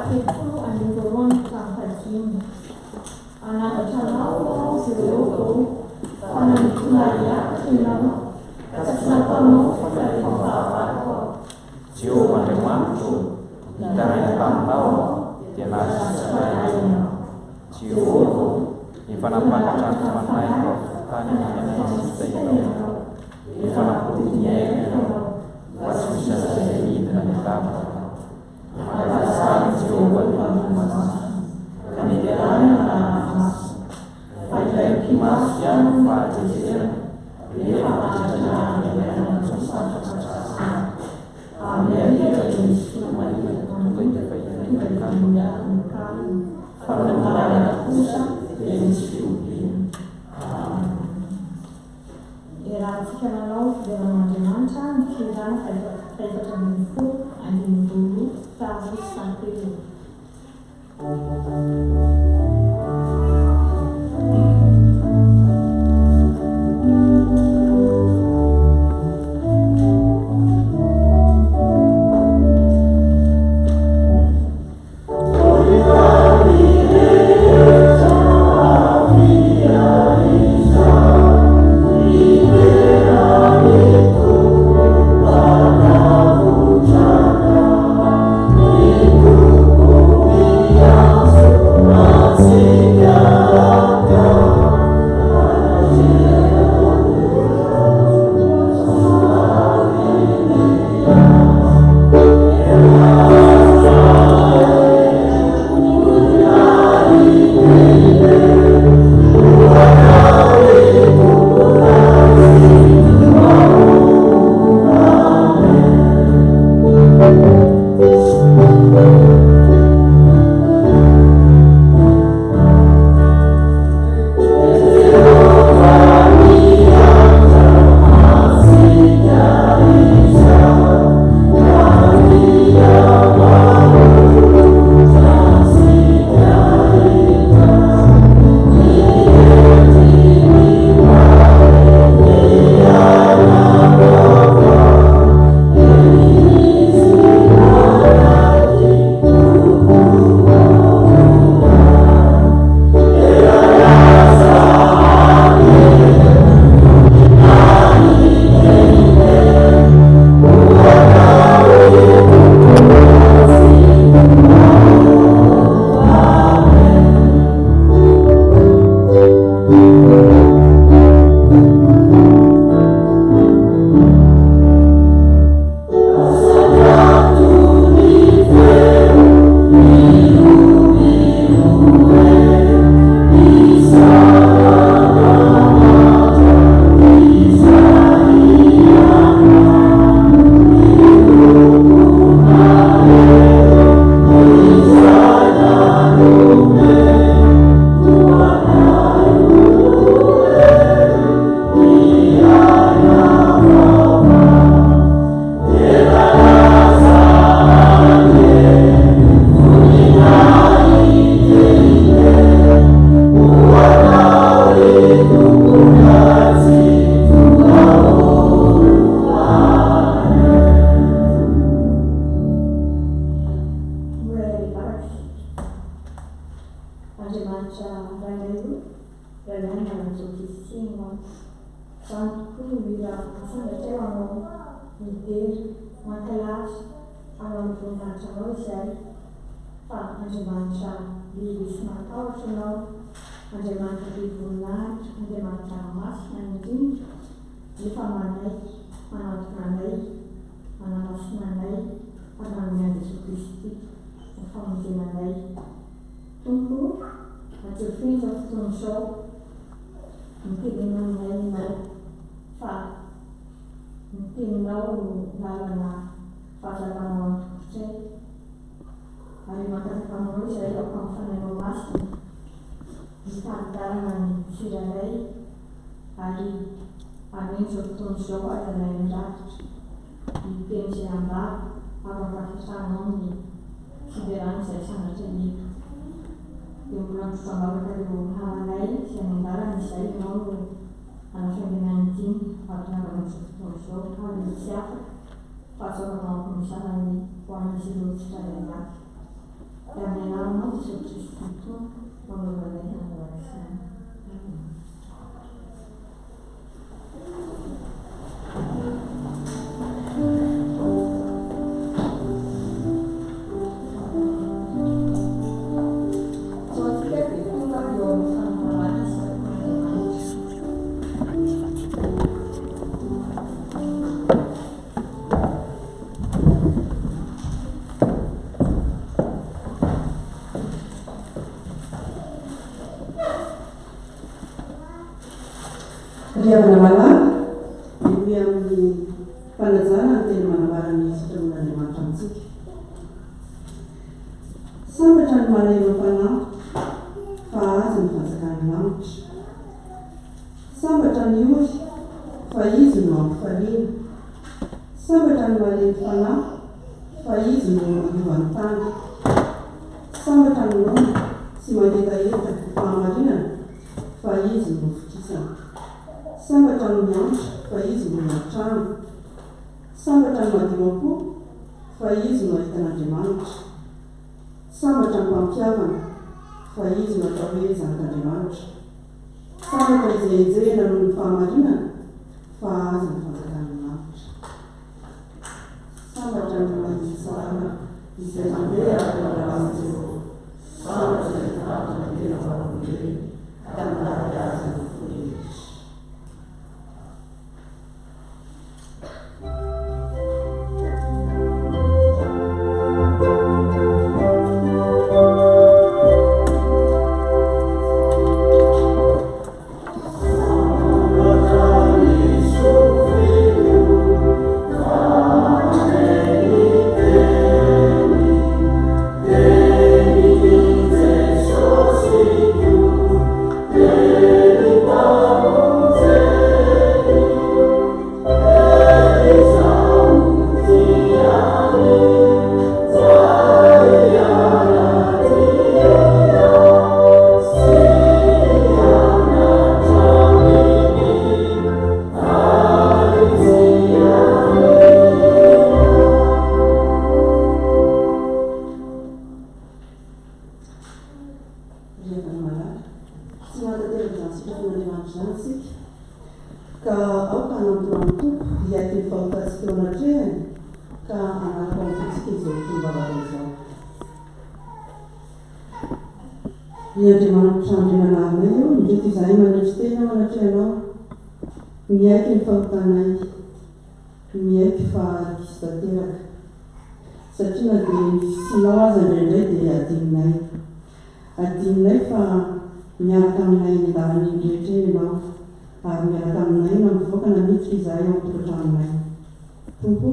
faha-telopolo andiny voalohany tamin'ny anambatra anao sy ireo fa nanitona hiakatra ianao ka tsy nataonao faharefahavariko Jehova Andriamanitro, hitaraina taminao dia nahasitraina. Jehova, efa nampakatra ny fanaiko tany miainana ianao, efa nampodiny aina ianao, fa tsy misy izay hidina ny lavitra. Mankalazany Jehova ny mahamasina, ka niderana na masina, fa ilay mpimaso ihany ny fahatetezana, rehefa mahatratra ny aina ny sampatrasa. Amerika misy folomanina tonga efa hitan'ny fa namarana kosa dia misy fiompiana. Rahantsika nanao fiveran'Andriamanitra ny firana faefatra ambin'ny folo andin'ny roa tazo santelo. riavana malala dia amin'ny fanajana ny teny manamarany sitramon'Andriamanitra amintsika. Sambatra ny malelo fanahy fa azy ny fanjakany lamitra. Sambatra ny ory fa izy no ampifaliana. Sambatra ny malelo fanahy fa izy no iovan'ny tany. Sambatra ny nono sy mangetaheta fahamarinana fa izy no fikisana. Sambatra ny miantra fa izy no matrano. Sambatra ny madimo-po fa izy no ahitan'Andriamanitra. Sambatra ny mpampiavana fa izy no atao hoe zanak'Andriamanitra. Sambatra izay enjehana noho ny fahamarinana fa azy ny fanjakany lavitra. Sambatra ny mahitsy salama izay mandeha amin'ny Jehova. Sambatra ny tatana tena varombelona tamin'ny azy ny forehetra. Miaiky ny fahotanay, miaiky fa kisy tanteraka. Satria na dia fisinao aza indraindray dia adinonay. Adinonay fa miaraka aminay ny davan'iny rehetra ianao, ary miaraka aminay na mivoaka na miditra izahay ao am-tokantraminay. Tompo,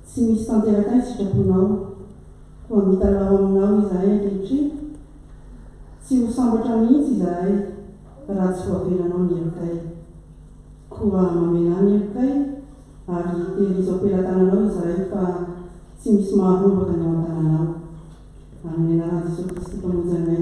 tsy misy tanteraka ny sitraponao, fa mitalao aminao izahay ankehitriny. Tsy ho sambatra mihitsy izahay raha tsy voavelanao ny elokay. Koa mamena ny elokay ary terizo am-pelatananao izahay fa tsy misy maharobaka ny ao an-tananao. Amin'ny anaran'i Jesosy Kristy mpamonjy anay